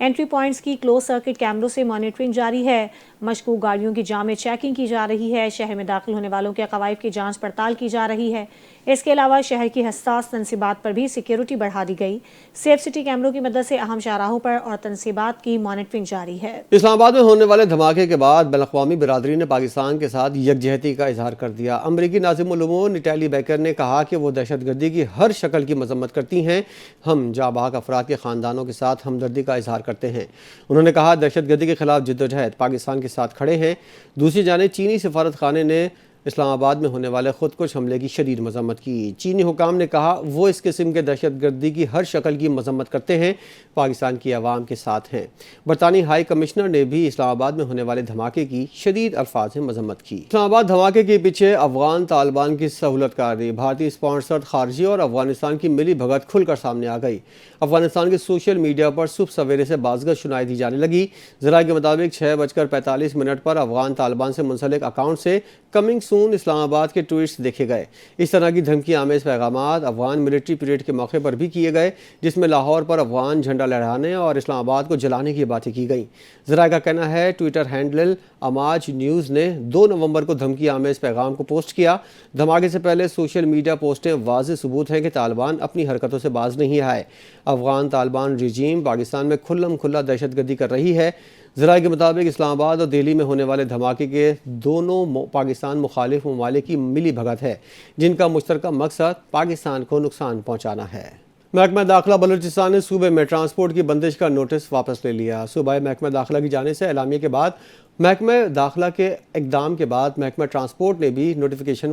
Entry points کی close circuit کیمروں سے مانیٹرنگ جاری ہے۔ مشکوک گاڑیوں کی جام میں چیکنگ کی جا رہی ہے۔ شہر میں داخل ہونے والوں کے قوائف کی جانچ پڑتال کی جا رہی ہے۔ اس کے علاوہ شہر کی حساس تنصیبات پر بھی سیکیورٹی بڑھا دی گئی۔ سیف سٹی کیمروں کی مدد سے اہم شاہراہوں پر اور تنصیبات کی مانیٹرنگ جاری ہے۔ اسلام آباد میں ہونے والے دھماکے کے بعد بین الاقوامی برادری نے پاکستان کے ساتھ یکجہتی کا اظہار کر دیا۔ امریکی ناظم الامور نٹالی بیکر نے کہا کہ وہ دہشت گردی کی ہر شکل کی مذمت کرتی ہیں۔ ہم جاں بحق افراد کے خاندانوں کے ساتھ ہمدردی کا اظہار کرتے ہیں۔ انہوں نے کہا دہشت گردی کے خلاف جدوجہد پاکستان کے ساتھ کھڑے ہیں۔ دوسری جانب چینی سفارت خانے نے اسلام آباد میں ہونے والے خودکش حملے کی شدید مذمت کی۔ چینی حکام نے کہا وہ اس قسم کے دہشت گردی کی ہر شکل کی مذمت کرتے ہیں، پاکستان کی عوام کے ساتھ ہیں۔ برطانوی ہائی کمشنر نے بھی اسلام آباد میں ہونے والے دھماکے کی شدید الفاظ میں مذمت کی۔ اسلام آباد دھماکے کے پیچھے افغان طالبان کی سہولت کاری، بھارتی اسپانسرڈ خارجی اور افغانستان کی ملی بھگت کھل کر سامنے آ گئی۔ افغانستان کے سوشل میڈیا پر صبح سویرے سے بازگشت سنائی دی جانے لگی۔ ذرائع کے مطابق 6:45 پر افغان طالبان سے منسلک اکاؤنٹ سے کمنگ سون اسلام آباد کے ٹویٹس دیکھے گئے۔ اس طرح کی دھمکی آمیز پیغامات افغان ملٹری پریڈ کے موقع پر بھی کیے گئے، جس میں لاہور پر افغان جھنڈا لہرانے اور اسلام آباد کو جلانے کی باتیں کی گئیں۔ ذرائع کا کہنا ہے ٹویٹر ہینڈل اماج نیوز نے 2 نومبر کو دھمکی آمیز پیغام کو پوسٹ کیا۔ دھماکے سے پہلے سوشل میڈیا پوسٹیں واضح ثبوت ہیں کہ طالبان اپنی حرکتوں سے باز نہیں آئے۔ افغان طالبان رجیم پاکستان میں کھلم کھلا دہشت گردی کر رہی ہے۔ ذرائع کے مطابق اسلام آباد اور دہلی میں ہونے والے دھماکے کے دونوں پاکستان مخالف ممالک کی ملی بھگت ہے، جن کا مشترکہ مقصد پاکستان کو نقصان پہنچانا ہے۔ محکمہ داخلہ بلوچستان نے صوبے میں ٹرانسپورٹ کی بندش کا نوٹس واپس لے لیا۔ صوبائی محکمہ داخلہ کی جانب سے اعلامیے کے بعد محکمہ داخلہ کے اقدام کے بعد محکمہ ٹرانسپورٹ نے بھی نوٹیفیکیشن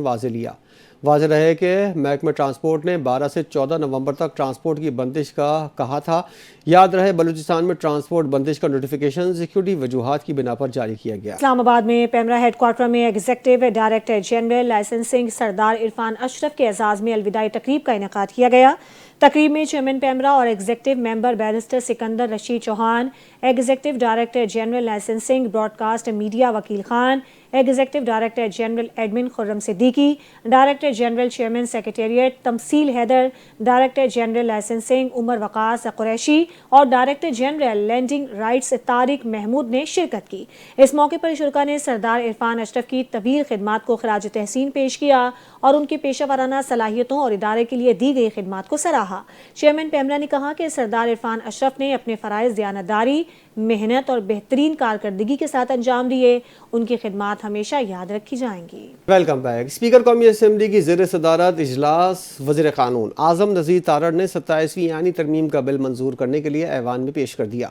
واضح رہے کہ محکمہ ٹرانسپورٹ نے 12 سے 14 نومبر تک ٹرانسپورٹ کی بندش کا کہا تھا۔ یاد رہے بلوچستان میں ٹرانسپورٹ بندش کا نوٹیفیکیشن سیکیورٹی وجوہات کی بنا پر جاری کیا گیا۔ اسلام آباد میں پیمرا ہیڈ کوارٹر میں ایگزیکٹو ڈائریکٹر جنرل لائسنسنگ سردار عرفان اشرف کے اعزاز میں الوداعی تقریب کا انعقاد کیا گیا۔ تقریب میں چیئرمین پیمرا اور executive member barrister Sikandar Rashid Chauhan, executive director general licensing broadcast media Wakeel Khan, executive director general admin Khurram Siddiqui, director general chairman secretariat Tamseel Haider, director general licensing Umar Waqas Qureshi اور director general landing rights Tariq Mahmood نے شرکت کی۔ اس موقع پر شرکاء نے سردار عرفان اشرف کی طویل خدمات کو خراج تحسین پیش کیا اور ان کی پیشہ ورانہ صلاحیتوں اور ادارے کے لیے دی گئی خدمات کو سراہا۔ چیئرمین پیمرا نے کہا کہ سردار عرفان اشرف نے اپنے فرائض دیانتداری، محنت اور بہترین کارکردگی کے ساتھ انجام دیے۔ ان کی خدمات ہمیشہ یاد رکھی جائیں گی۔ Welcome back. اسپیکر قومی اسمبلی کی زیر صدارت اجلاس وزیر قانون اعظم نذیر تارڑ نے 27ویں آئینی ترمیم کا بل منظور کرنے کے لیے ایوان میں پیش کر دیا۔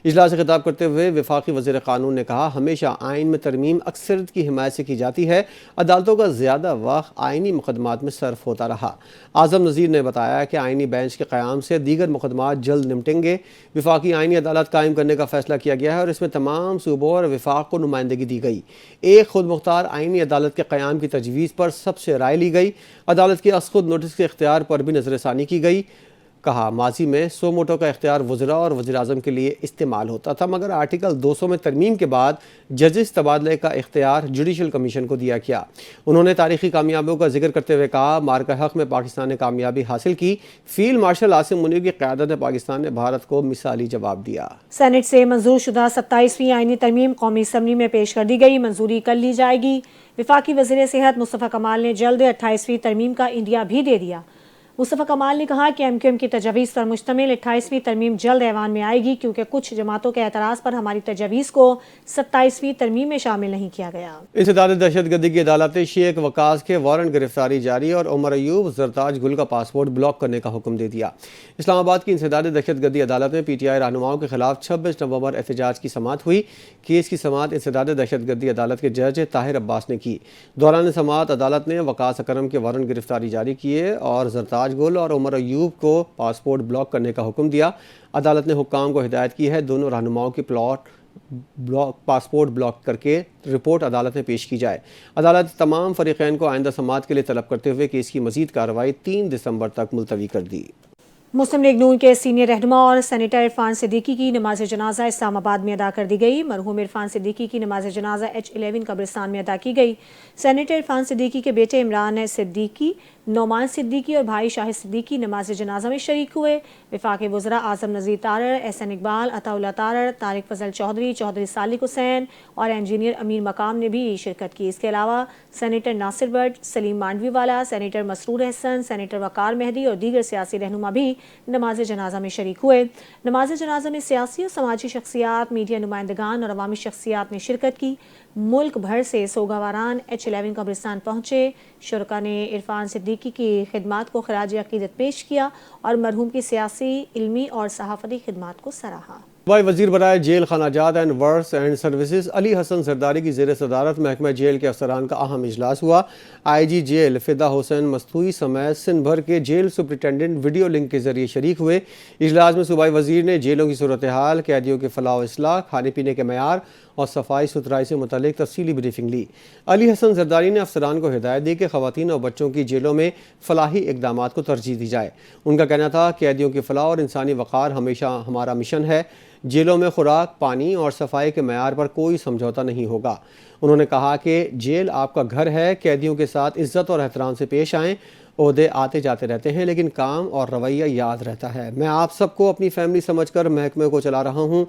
اجلاس سے خطاب کرتے ہوئے وفاقی وزیر قانون نے کہا ہمیشہ آئین میں ترمیم اکثریت کی حمایت سے کی جاتی ہے، عدالتوں کا زیادہ وقت آئینی مقدمات میں صرف ہوتا رہا۔ اعظم نذیر نے بتایا کہ آئینی بینچ کے قیام سے دیگر مقدمات جلد نمٹیں گے۔ وفاقی آئینی عدالت قائم کرنے کا فیصلہ کیا گیا ہے اور اس میں تمام صوبوں اور وفاق کو نمائندگی دی گئی۔ ایک خود مختار آئینی عدالت کے قیام کی تجویز پر سب سے رائے لی گئی۔ عدالت کی از خود نوٹس کے اختیار پر بھی نظر ثانی کی گئی۔ کہا ماضی میں 100 ووٹوں کا اختیار وزراء اور وزیر اعظم کے لیے استعمال ہوتا تھا، مگر آرٹیکل 200 میں ترمیم کے بعد ججز تبادلے کا اختیار جوڈیشل کمیشن کو دیا گیا۔ انہوں نے تاریخی کامیابیوں کا ذکر کرتے ہوئے کہا مارکہ حق میں پاکستان نے کامیابی حاصل کی، فیلڈ مارشل عاصم منیر کی قیادت میں پاکستان نے بھارت کو مثالی جواب دیا۔ سینٹ سے منظور شدہ 27ویں آئینی ترمیم قومی اسمبلی میں پیش کر دی گئی، منظوری کر لی جائے گی۔ وفاقی وزیر صحت مصطفیٰ کمال نے جلد 28ویں ترمیم کا انڈیا بھی دے دیا۔ مصطفیٰ کمال نے کہا کہ ایم کیو ایم کی تجاویز پر مشتمل 28ویں ترمیم جلد ایوان میں آئے گی، کیونکہ کچھ جماعتوں کے اعتراض پر ہماری تجاویز کو 27ویں ترمیم میں شامل نہیں کیا گیا۔ انسداد دہشت گردی کی عدالت نے شیخ وقاص کے وارنٹ گرفتاری جاری اور عمر ایوب زرتاج گل کا پاسپورٹ بلاک کرنے کا حکم دے دیا۔ اسلام آباد کی انسداد دہشت گردی عدالت میں پی ٹی آئی رہنماؤں کے خلاف 26 نومبر احتجاج کی سماعت ہوئی۔ کیس کی سماعت انسداد دہشت گردی عدالت کے جج طاہر عباس نے کی۔ دوران سماعت عدالت نے وقاص اکرم کے وارنٹ گرفتاری جاری کیے اور زرتاج گل اور عمر ایوب کو پاسپورٹ بلاک کرنے کا حکم دیا۔ عدالت نے حکام کو ہدایت کی ہے دونوں رہنماؤں کی پاسپورٹ بلاک کر کے رپورٹ عدالت میں پیش کی جائے۔ عدالت تمام فریقین کو آئندہ سماعت کے لیے طلب کرتے ہوئے کیس کی مزید کارروائی 3 دسمبر تک ملتوی کر دی۔ مسلم لیگ نون کے سینئر رہنما اور سینیٹر عرفان صدیقی کی نماز جنازہ اسلام آباد میں ادا کر دی گئی۔ مرحوم عرفان صدیقی کی نماز جنازہ H11 قبرستان میں ادا کی گئی۔ سینیٹر عرفان صدیقی کے بیٹے عمران صدیقی نعمان صدیقی اور بھائی شاہد صدیقی نماز جنازہ میں شریک ہوئے۔ وفاقی وزراء اعظم نذیر تارڑ، احسن اقبال، عطا اللہ تارڑ، طارق فضل چودھری، چودھری صالح حسین اور انجینئر امیر مقام نے بھی شرکت کی۔ اس کے علاوہ سینیٹر ناصر بٹ، سلیم مانڈوی والا، سینیٹر مسرور احسن، سینیٹر وقار مہدی اور دیگر سیاسی رہنما بھی نماز جنازہ میں شریک ہوئے۔ نماز جنازہ میں سیاسی اور سماجی شخصیات، میڈیا نمائندگان اور عوامی شخصیات نے شرکت کی۔ ملک بھر سے سوگواران H11 قبرستان پہنچے۔ شرکا نے عرفان صدیقی کی خدمات کو خراج عقیدت پیش کیا اور مرحوم کی سیاسی، علمی اور صحافتی خدمات کو سراہا۔ صوبائی وزیر برائے جیل، خانہ جات اینڈ ورکس اینڈ سروسز علی حسن زرداری کی زیر صدارت محکمہ جیل کے افسران کا اہم اجلاس ہوا۔ آئی جی جیل فدا حسین مستوی سمیت سندھ بھر کے جیل سپرنٹینڈنٹ ویڈیو لنک کے ذریعے شریک ہوئے۔ اجلاس میں صوبائی وزیر نے جیلوں کی صورتحال، قیدیوں کے فلاح و اصلاح، کھانے پینے کے معیار اور صفائی ستھرائی سے متعلق تفصیلی بریفنگ لی۔ علی حسن زرداری نے افسران کو ہدایت دی کہ خواتین اور بچوں کی جیلوں میں فلاحی اقدامات کو ترجیح دی جائے۔ ان کا کہنا تھا قیدیوں کی فلاح اور انسانی وقار ہمیشہ ہمارا مشن ہے۔ جیلوں میں خوراک، پانی اور صفائی کے معیار پر کوئی سمجھوتہ نہیں ہوگا۔ انہوں نے کہا کہ جیل آپ کا گھر ہے، قیدیوں کے ساتھ عزت اور احترام سے پیش آئیں۔ عہدے آتے جاتے رہتے ہیں لیکن کام اور رویہ یاد رہتا ہے۔ میں آپ سب کو اپنی فیملی سمجھ کر محکمے کو چلا رہا ہوں۔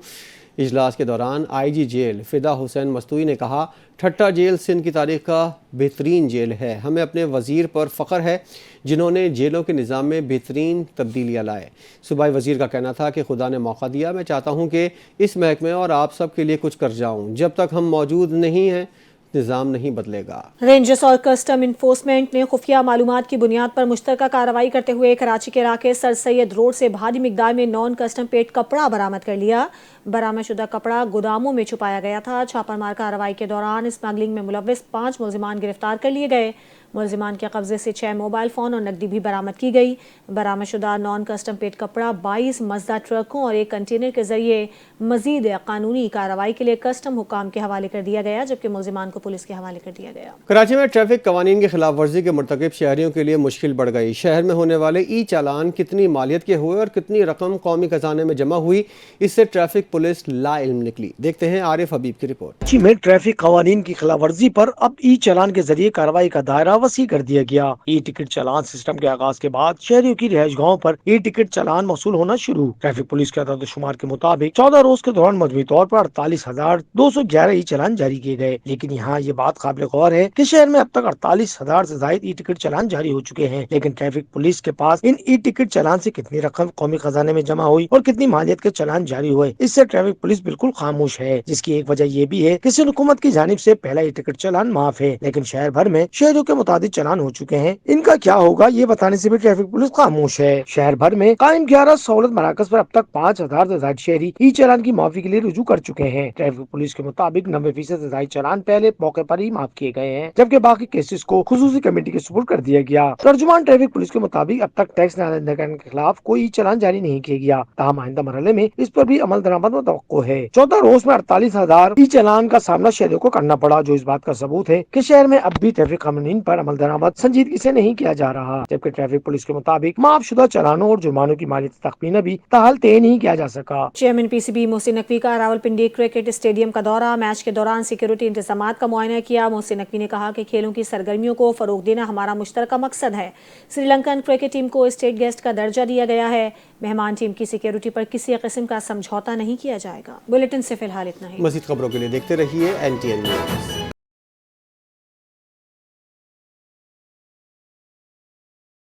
اجلاس کے دوران آئی جی جیل فدا حسین مستوی نے کہا، ٹھٹہ جیل سندھ کی تاریخ کا بہترین جیل ہے۔ ہمیں اپنے وزیر پر فخر ہے جنہوں نے جیلوں کے نظام میں بہترین تبدیلیاں لائے۔ صوبائی وزیر کا کہنا تھا کہ خدا نے موقع دیا، میں چاہتا ہوں کہ اس محکمے اور آپ سب کے لیے کچھ کر جاؤں۔ جب تک ہم موجود نہیں ہیں نظام نہیں بدلے گا۔ رینجرز اور کسٹم انفورسمنٹ نے خفیہ معلومات کی بنیاد پر مشترکہ کارروائی کرتے ہوئے کراچی کے علاقے سر سید روڈ سے بھاری مقدار میں نان کسٹم پیڈ کپڑا برآمد کر لیا۔ برآمد شدہ کپڑا گوداموں میں چھپایا گیا تھا۔ چھاپہ مار کارروائی کے دوران اسمگلنگ میں ملوث 5 ملزمان گرفتار کر لیے گئے۔ ملزمان کے قبضے سے 6 موبائل فون اور نقدی بھی برآمد کی گئی۔ برآمد شدہ نان کسٹم پیڈ کپڑا 22 مزدہ ٹرکوں اور ایک کنٹینر کے ذریعے مزید قانونی کارروائی کے لیے کسٹم حکام کے حوالے کر دیا گیا، جبکہ ملزمان کو پولیس کے حوالے کر دیا گیا۔ کراچی میں ٹریفک قوانین کی خلاف ورزی کے مرتکب شہریوں کے لیے مشکل بڑھ گئی۔ شہر میں ہونے والے ای چالان کتنی مالیت کے ہوئے اور کتنی رقم قومی خزانے میں جمع ہوئی، اس سے ٹریفک پولیس لا علم نکلی۔ دیکھتے ہیں عارف حبیب کی رپورٹ۔ کراچی میں ٹریفک قوانین کی خلاف ورزی پر اب ای چالان کے ذریعے کارروائی کا دائرہ وسیع کر دیا گیا۔ ای ٹکٹ چالان سسٹم کے آغاز کے بعد شہریوں کی رہائش گاہوں پر ای ٹکٹ چالان موصول ہونا شروع۔ ٹریفک پولیس کے اعداد و شمار کے مطابق 14 روز کے دوران مجموعی طور پر 48,211 ای چالان جاری کیے گئے، لیکن یہاں یہ بات قابل غور ہے کہ شہر میں اب تک 48,000 سے زائد ای ٹکٹ چالان جاری ہو چکے ہیں، لیکن ٹریفک پولیس کے پاس ان ای ٹکٹ چالان سے کتنی رقم قومی خزانے میں جمع ہوئی اور کتنی مالیت کے چالان جاری ہوئے، اس سے ٹریفک پولیس بالکل خاموش ہے، جس کی ایک وجہ یہ بھی ہے کہ سندھ حکومت کی جانب سے پہلا ای ٹکٹ چالان معاف ہے، لیکن شہر بھر میں شہریوں کے متعدد چالان ہو چکے ہیں۔ ان کا کیا ہوگا یہ بتانے سے بھی ٹریفک پولیس خاموش ہے۔ شہر بھر میں قائم 11 سہولت مراکز پر اب تک 5,000 سے زائد شہری ای چالان کی معافی کے لیے رجوع کر چکے ہیں۔ ٹریفک پولیس کے مطابق 90% سے زائد چالان پہلے موقع پر ہی معاف کیے گئے ہیں، جبکہ باقی کیسز کو خصوصی کمیٹی کے سپرد کر دیا گیا۔ ترجمان ٹریفک پولیس کے مطابق اب تک ٹیکس نہ ادا کرنے کے خلاف کوئی ای چالان جاری نہیں کیا گیا، تاہم آئندہ مرحلے میں اس پر بھی عمل درآمد متوقع ہے۔ 14 روز میں 48,000 ای چالان کا سامنا شہریوں کو کرنا پڑا، جو اس بات کا ثبوت ہے کہ شہر میں اب بھی ٹریفک قوانین پر عمل درآمد سنجیدگی سے نہیں کیا جا رہا، جبکہ ٹریفک پولیس کے مطابق معاف شدہ چالانوں اور جرمانوں کی مالیتی تخمینہ بھی تاحال طے نہیں کیا جا سکا۔ Chairman P C B Mohsin Naqvi کا راولپنڈی کرکٹ اسٹیڈیم کا دورہ، میچ کے دوران سیکیورٹی انتظامات کا معائنہ کیا۔ محسن نقوی نے کہا کہ کھیلوں کی سرگرمیوں کو فروغ دینا ہمارا مشترکہ مقصد ہے۔ سری لنکن کرکٹ ٹیم کو اسٹیٹ گیسٹ کا درجہ دیا گیا ہے۔ مہمان ٹیم کی سیکیورٹی پر کسی قسم کا سمجھوتہ نہیں کیا جائے گا۔ بلیٹن سے فی الحال اتنا ہی۔ مزید خبروں کے لیے دیکھتے رہیے NTN نیوز۔